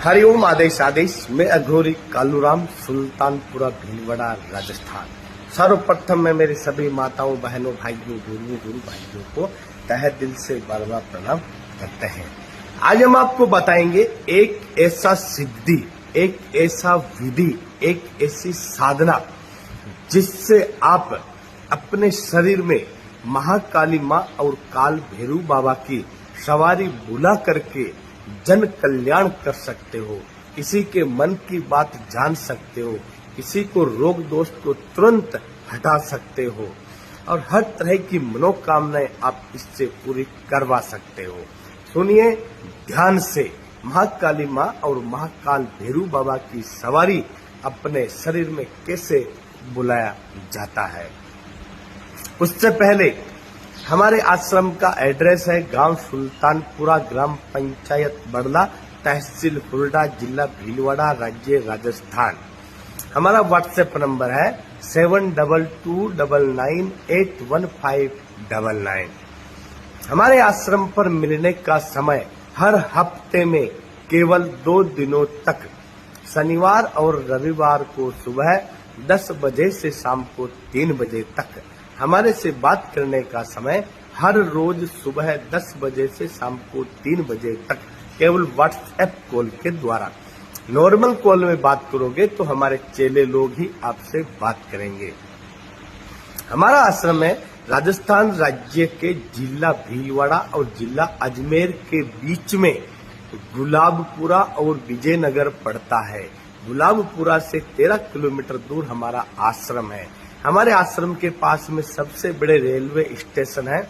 हरिओम आदेश आदेश। मैं अघोरी कालूराम, सुल्तानपुरा भीलवाड़ा, राजस्थान। सर्वप्रथम मैं मेरे सभी माताओं, बहनों, भाइयों, गुरु भाइयों को तहे दिल से बार बार प्रणाम करते हैं। आज हम आपको बताएंगे एक ऐसा सिद्धि, एक ऐसा विधि, एक ऐसी साधना जिससे आप अपने शरीर में महाकाली माँ और काल भैरव बाबा की सवारी बुला करके जन कल्याण कर सकते हो, किसी के मन की बात जान सकते हो, किसी को रोग दोष को तुरंत हटा सकते हो और हर तरह की मनोकामनाएं आप इससे पूरी करवा सकते हो। सुनिए ध्यान से, महाकाली माँ और महाकाल भैरव बाबा की सवारी अपने शरीर में कैसे बुलाया जाता है। उससे पहले हमारे आश्रम का एड्रेस है गांव सुल्तानपुरा, ग्राम पंचायत बड़ला, तहसील हुरडा, जिला भीलवाड़ा, राज्य राजस्थान। हमारा व्हाट्सएप नंबर है 7229981599। हमारे आश्रम पर मिलने का समय हर हफ्ते में केवल 2 दिनों तक, शनिवार और रविवार को सुबह 10 बजे से शाम को 3 बजे तक। हमारे से बात करने का समय हर रोज सुबह 10 बजे से शाम को 3 बजे तक, केवल व्हाट्सएप कॉल के द्वारा। नॉर्मल कॉल में बात करोगे तो हमारे चेले लोग ही आपसे बात करेंगे। हमारा आश्रम है राजस्थान राज्य के जिला भीलवाड़ा और जिला अजमेर के बीच में गुलाबपुरा और विजयनगर पड़ता है। गुलाबपुरा से 13 किलोमीटर दूर हमारा आश्रम है। हमारे आश्रम के पास में सबसे बड़े रेलवे स्टेशन है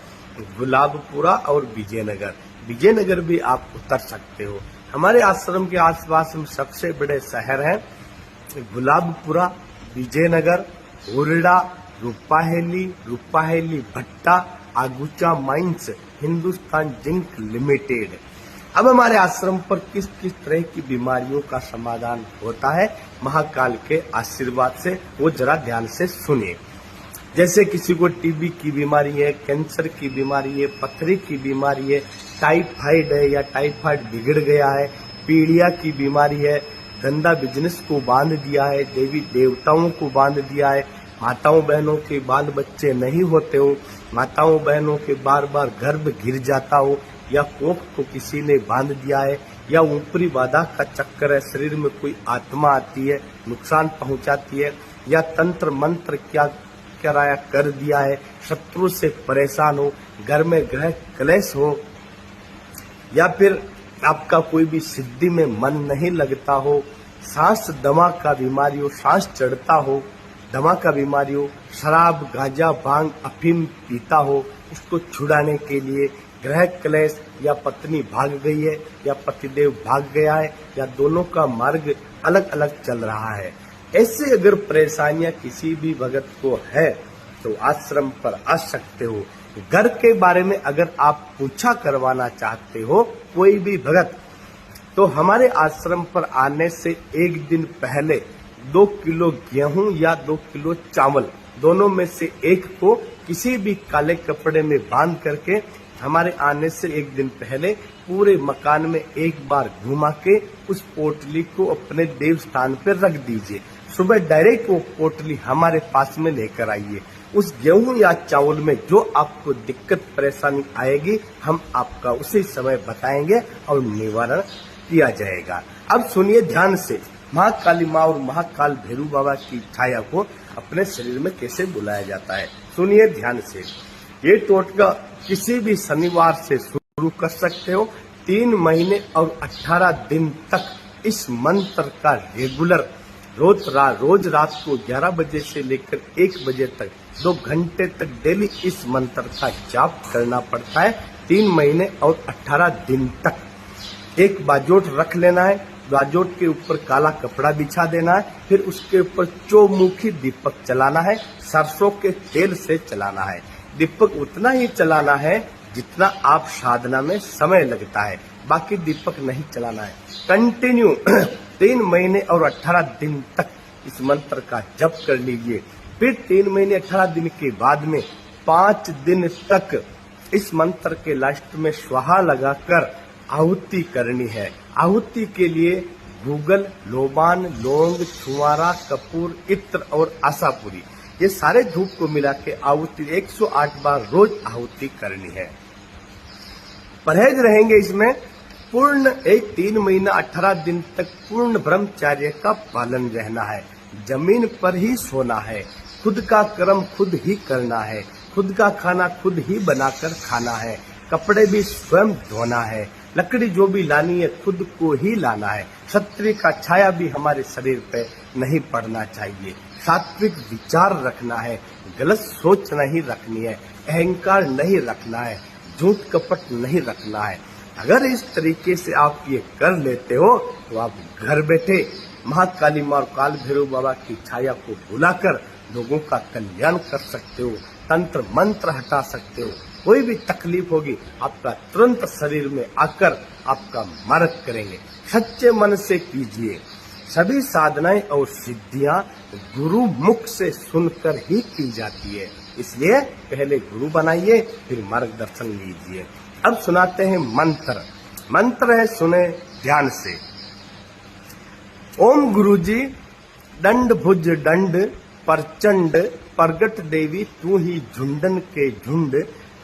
गुलाबपुरा और विजयनगर। विजयनगर भी आप उतर सकते हो। हमारे आश्रम के आसपास में सबसे बड़े शहर हैं गुलाबपुरा, विजयनगर, हुरडा, रूपाहेली भट्टा, Agucha mines, Hindustan zinc limited. अब हमारे आश्रम पर किस किस तरह की बीमारियों का समाधान होता है महाकाल के आशीर्वाद से, वो जरा ध्यान से सुनिए। जैसे किसी को टीबी की बीमारी है, कैंसर की बीमारी है, पथरी की बीमारी है, टाइफाइड है या टाइफाइड बिगड़ गया है, पीड़िया की बीमारी है, धंधा बिजनेस को बांध दिया है, देवी देवताओं को बांध दिया है, माताओं बहनों के बाल बच्चे नहीं होते हो, माताओं बहनों के बार बार गर्भ गिर जाता हो, या कोख को किसी ने बांध दिया है, या ऊपरी बाधा का चक्कर है, शरीर में कोई आत्मा आती है, नुकसान पहुंचाती है, या तंत्र मंत्र क्या कराया कर दिया है, शत्रु से परेशान हो, घर में ग्रह क्लेश हो, या फिर आपका कोई भी सिद्धि में मन नहीं लगता हो, सांस दमा का बीमारी हो, सांस चढ़ता हो, दमा का बीमारी हो, शराब गांजा भांग अफीम पीता हो, उसको छुड़ाने के लिए ग्रह क्लेश, या पत्नी भाग गई है या पतिदेव भाग गया है, या दोनों का मार्ग अलग अलग चल रहा है, ऐसे अगर परेशानियां किसी भी भगत को है तो आश्रम पर आ सकते हो। घर के बारे में अगर आप पूछा करवाना चाहते हो कोई भी भगत, तो हमारे आश्रम पर आने से 1 दिन पहले 2 किलो गेहूं या 2 किलो चावल, दोनों में से एक को किसी भी काले कपड़े में बांध करके हमारे आने से 1 दिन पहले पूरे मकान में एक बार घुमा के उस पोटली को अपने देव स्थान पर रख दीजिए। सुबह डायरेक्ट वो पोटली हमारे पास में लेकर आइए। उस गेहूं या चावल में जो आपको दिक्कत परेशानी आएगी हम आपका उसी समय बताएंगे और निवारण किया जाएगा। अब सुनिए ध्यान से, महाकाली माँ और महाकाल भैरव बाबा की छाया को अपने शरीर में कैसे बुलाया जाता है। सुनिए ध्यान से। ये टोटका किसी भी शनिवार से शुरू कर सकते हो। 3 महीने और 18 दिन तक इस मंत्र का रेगुलर रोज रात को 11 बजे से लेकर 1 बजे तक 2 घंटे तक डेली इस मंत्र का जाप करना पड़ता है। 3 महीने और 18 दिन तक एक बाजोट रख लेना है, बाजोट के ऊपर काला कपड़ा बिछा देना है, फिर उसके ऊपर चौमुखी दीपक चलाना है, सरसों के तेल से चलाना है। दीपक उतना ही चलाना है जितना आप साधना में समय लगता है, बाकी दीपक नहीं चलाना है। कंटिन्यू 3 महीने और 18 दिन तक इस मंत्र का जप कर लीजिए। फिर 3 महीने 18 दिन के बाद में 5 दिन तक इस मंत्र के लास्ट में स्वाहा लगाकर आहुति करनी है। आहुति के लिए गूगल, लोबान, लौंग, छुआरा, कपूर, इत्र और आशापुरी, ये सारे धूप को मिला के आहुति 108 बार रोज आहुति करनी है। परहेज रहेंगे इसमें पूर्ण 3 महीना 18 दिन तक पूर्ण ब्रह्मचर्य का पालन रहना है। जमीन पर ही सोना है, खुद का कर्म खुद ही करना है, खुद का खाना खुद ही बनाकर खाना है, कपड़े भी स्वयं धोना है, लकड़ी जो भी लानी है खुद को ही लाना है, क्षत्रिय का छाया भी हमारे शरीर पे नहीं पड़ना चाहिए, सात्विक विचार रखना है, गलत सोच नहीं रखनी है, अहंकार नहीं रखना है, झूठ कपट नहीं रखना है। अगर इस तरीके से आप ये कर लेते हो तो आप घर बैठे महाकाली मां और काल भैरव बाबा की छाया को बुलाकर लोगों का कल्याण कर सकते हो, तंत्र मंत्र हटा सकते हो। कोई भी तकलीफ होगी आपका तुरंत शरीर में आकर आपका मार्ग करेंगे। सच्चे मन से कीजिए। सभी साधनाएं और सिद्धियां गुरु मुख से सुनकर ही की जाती है, इसलिए पहले गुरु बनाइए फिर मार्गदर्शन लीजिए। अब सुनाते हैं मंत्र। मंत्र है, सुने ध्यान से। ओम गुरुजी दंड भुज दंड प्रचंड प्रगट देवी तू ही झुंडन के झुंड,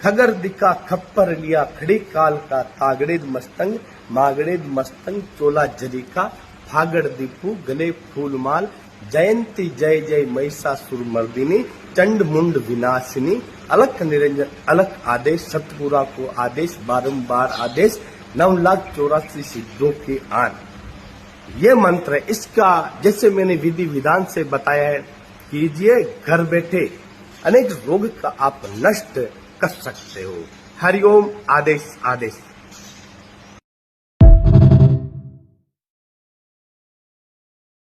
खगर दिखा खप्पर लिया खड़ी काल का तागड़ेद मस्तंग मागड़ेद मस्तंग चोला जरी का फागड़ दीपू गले फूलमाल, जयंती जय जय महिषासुर मर्दिनी चंड मुंड विनाशिनी, अलख निरंजन अलख आदेश सतपुरा को आदेश बारंबार आदेश 9,84,00,000 सिद्धों के आन। ये मंत्र है, इसका जैसे मैंने विधि विधान से बताया है कीजिए, घर बैठे अनेक रोग का आप नष्ट कर सकते हो। हरिओम। आदेश आदेश।